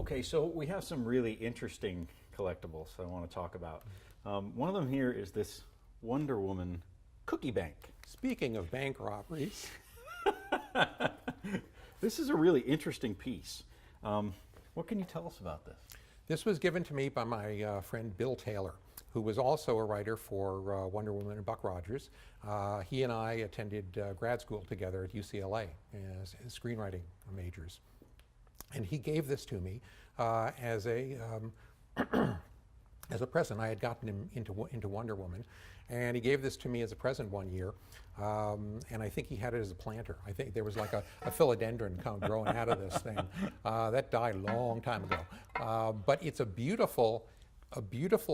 Okay, so we have some really interesting collectibles I want to talk about. One of them here is this Wonder Woman cookie bank. Speaking of bank robberies, This is a really interesting piece. What can you tell us about this? this was given to me by my friend Bill Taylor, who was also a writer for Wonder Woman and Buck Rogers. He and I attended grad school together at UCLA as screenwriting majors. And he gave this to me as a as a present. I had gotten him into Wonder Woman, and he gave this to me as a present one year. And I think he had it as a planter. I think there was like a philodendron kind of growing out of this thing. That died a long time ago. But it's a beautiful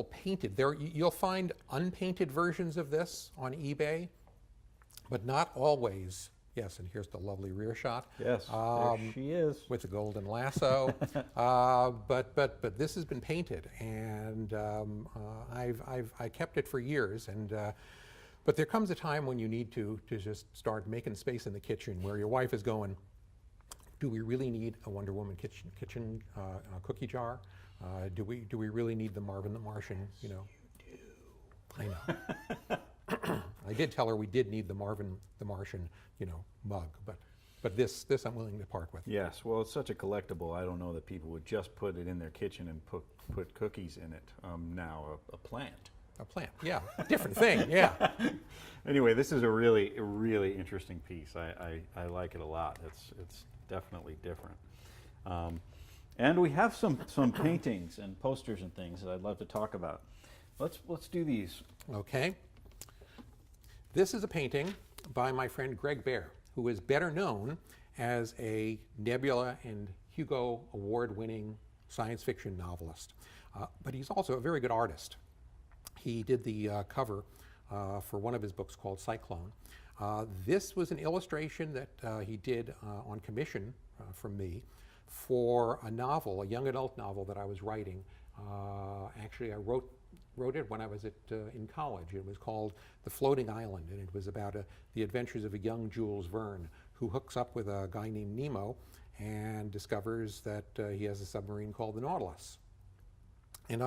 painted. You'll find unpainted versions of this on eBay, but not always. Yes, and here's the lovely rear shot. Yes, there she is. With the golden lasso. But this has been painted, and I kept it for years. And but there comes a time when you need to just start making space in the kitchen, where your wife is going, do we really need a Wonder Woman kitchen cookie jar? Do we really need the Marvin the Martian? You know. You do. I know. I did tell her we did need the Marvin the Martian, mug, but this I'm willing to part with. Yes, well, it's such a collectible. I don't know that people would just put it in their kitchen and put cookies in it. Now, a plant. A plant, yeah, different thing, yeah. Anyway, this is a really interesting piece. I like it a lot. It's definitely different. And we have some paintings and posters and things that I'd love to talk about. Let's do these. Okay. This is a painting by my friend Greg Bear, who is better known as a Nebula and Hugo Award-winning science fiction novelist. But he's also a very good artist. He did the cover for one of his books called Cyclone. This was an illustration that he did on commission from me for a novel, a young adult novel that I was writing. Actually, I wrote it when I was in college. It was called The Floating Island, and it was about the adventures of a young Jules Verne who hooks up with a guy named Nemo and discovers that he has a submarine called the Nautilus. And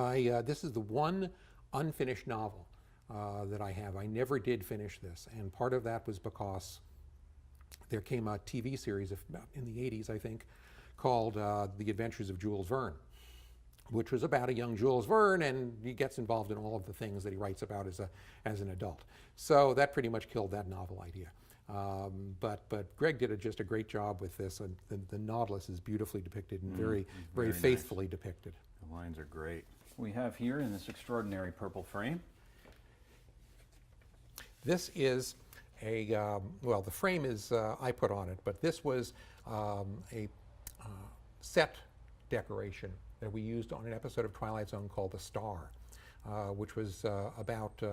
this is the one unfinished novel that I have. I never did finish this, and part of that was because there came a TV series in the 80s, I think, called The Adventures of Jules Verne, which was about a young Jules Verne, and he gets involved in all of the things that he writes about as an adult. So that pretty much killed that novel idea. But Greg did just a great job with this, and the Nautilus is beautifully depicted and very faithfully depicted. The lines are great. We have here in this extraordinary purple frame. This is well, the frame is I put on it, but this was a set decoration that we used on an episode of Twilight Zone called The Star, which was about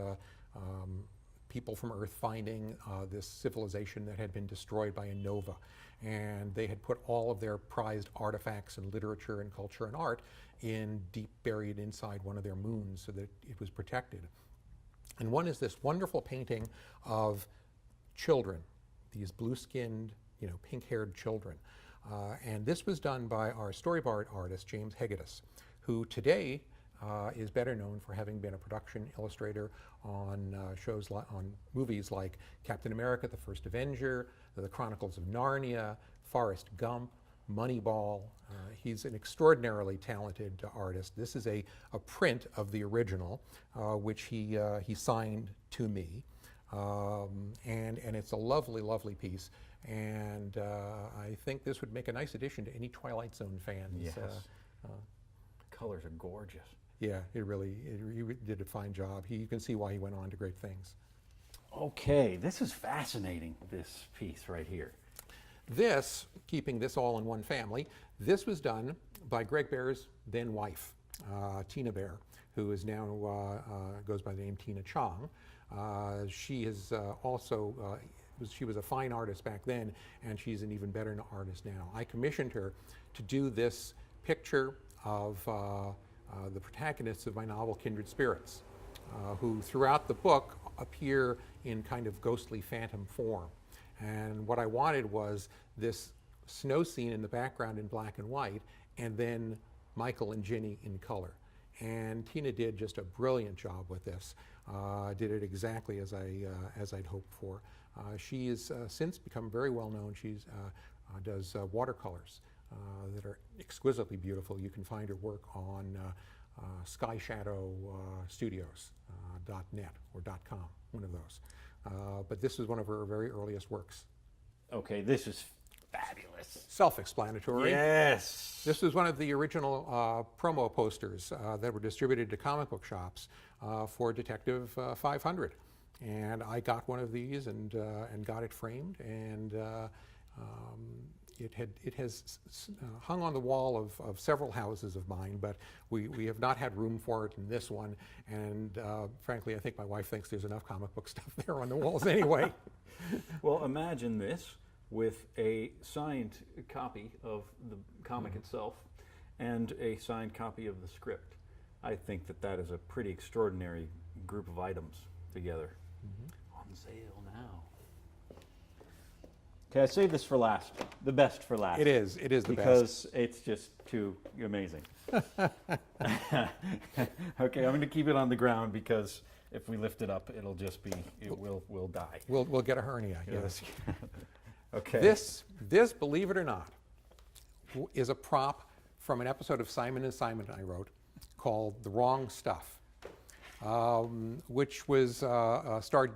people from Earth finding this civilization that had been destroyed by a nova. And they had put all of their prized artifacts and literature and culture and art deep buried inside one of their moons so that it was protected. And one is this wonderful painting of children, these blue-skinned, pink-haired children. And this was done by our storyboard artist, James Hegedus, who today is better known for having been a production illustrator on on movies like Captain America, The First Avenger, The Chronicles of Narnia, Forrest Gump, Moneyball. He's an extraordinarily talented artist. This is a print of the original, which he signed to me. And it's a lovely, lovely piece. And I think this would make a nice addition to any Twilight Zone fans. Yes. Colors are gorgeous. Yeah, he did a fine job. You can see why he went on to great things. Okay, this is fascinating, this piece right here. This, keeping this all in one family, this was done by Greg Bear's then wife, Tina Bear, who is now goes by the name Tina Chong. She is also she was a fine artist back then, and she's an even better artist now. I commissioned her to do this picture of the protagonists of my novel Kindred Spirits, who throughout the book appear in kind of ghostly phantom form. And what I wanted was this snow scene in the background in black and white, and then Michael and Ginny in color. And Tina did just a brilliant job with this. Did it exactly as I'd hoped for. She has since become very well known. She does watercolors that are exquisitely beautiful. You can find her work on SkyShadowStudios.net or .com, one of those. But this is one of her very earliest works. Okay, this is fabulous. Self-explanatory. Yes. This was one of the original promo posters that were distributed to comic book shops for Detective 500. And I got one of these and got it framed, and it has hung on the wall of several houses of mine, but we have not had room for it in this one. And frankly, I think my wife thinks there's enough comic book stuff there on the walls anyway. Well, imagine this with a signed copy of the comic itself and a signed copy of the script. I think that is a pretty extraordinary group of items together. On sale now. Okay, I saved this for last. The best for last. It is the best. Because it's just too amazing. Okay, I'm going to keep it on the ground because if we lift it up, it'll just be, we'll die. We'll get a hernia, yes. Okay. This, believe it or not, is a prop from an episode of Simon & Simon I wrote called The Wrong Stuff, which was starred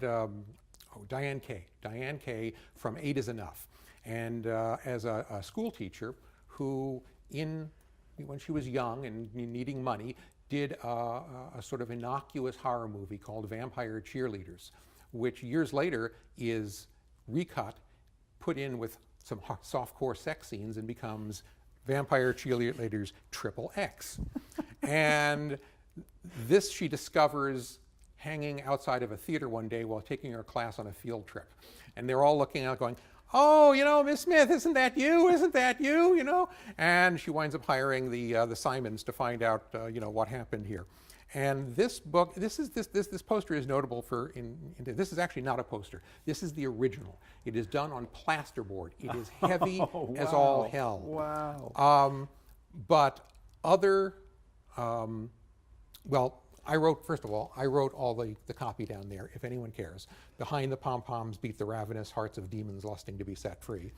Diane Kay. Diane Kay from 8 is Enough. And as a school teacher who, when she was young and needing money, did a sort of innocuous horror movie called Vampire Cheerleaders, which years later is recut, put in with some softcore sex scenes, and becomes Vampire Cheerleaders XXX. And this she discovers hanging outside of a theater one day while taking her class on a field trip. And they're all looking out going, "Oh, Miss Smith, isn't that you? Isn't that you? And she winds up hiring the Simons to find out, what happened here. And this book, this poster is notable for, this is actually not a poster. This is the original. It is done on plasterboard. It is heavy as all hell. Wow. But other, I wrote, first of all, all the copy down there, if anyone cares. Behind the pom-poms beat the ravenous hearts of demons lusting to be set free.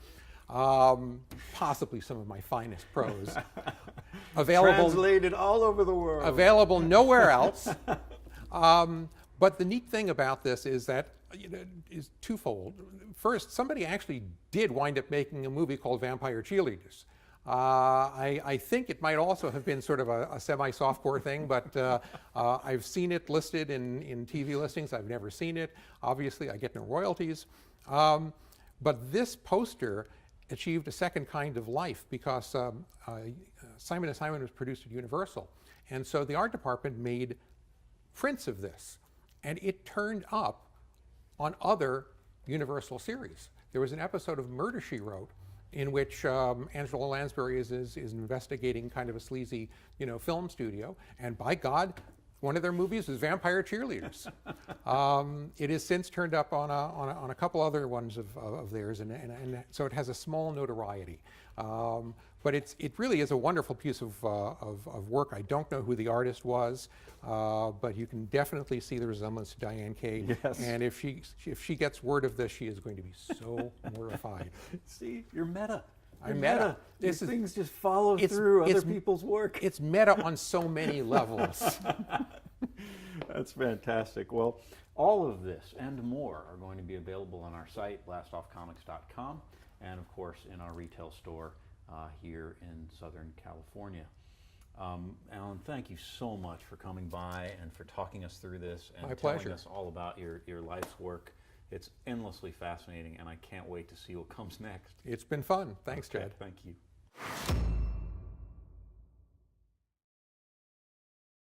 Possibly some of my finest prose. Translated all over the world. Available nowhere else. But the neat thing about this is that is twofold. First, somebody actually did wind up making a movie called Vampire Cheerleaders. I think it might also have been sort of a semi-softcore thing, but I've seen it listed in TV listings. I've never seen it. Obviously, I get no royalties. But this poster achieved a second kind of life because Simon & Simon was produced at Universal. And so the art department made prints of this. And it turned up on other Universal series. There was an episode of Murder, She Wrote in which Angela Lansbury is investigating kind of a sleazy, film studio. And by God, one of their movies is Vampire Cheerleaders. It has since turned up on a couple other ones of theirs, and so it has a small notoriety. But it really is a wonderful piece of work. I don't know who the artist was, but you can definitely see the resemblance to Diane Kay. Yes. And if she gets word of this, she is going to be so mortified. See, you're meta. I'm meta. These things just follow through other people's work. It's meta on so many levels. That's fantastic. Well, all of this and more are going to be available on our site, blastoffcomics.com, and of course in our retail store here in Southern California. Alan, thank you so much for coming by and for talking us through this and telling us all about your life's work. It's endlessly fascinating, and I can't wait to see what comes next. It's been fun. Thanks, Chad. Thank you.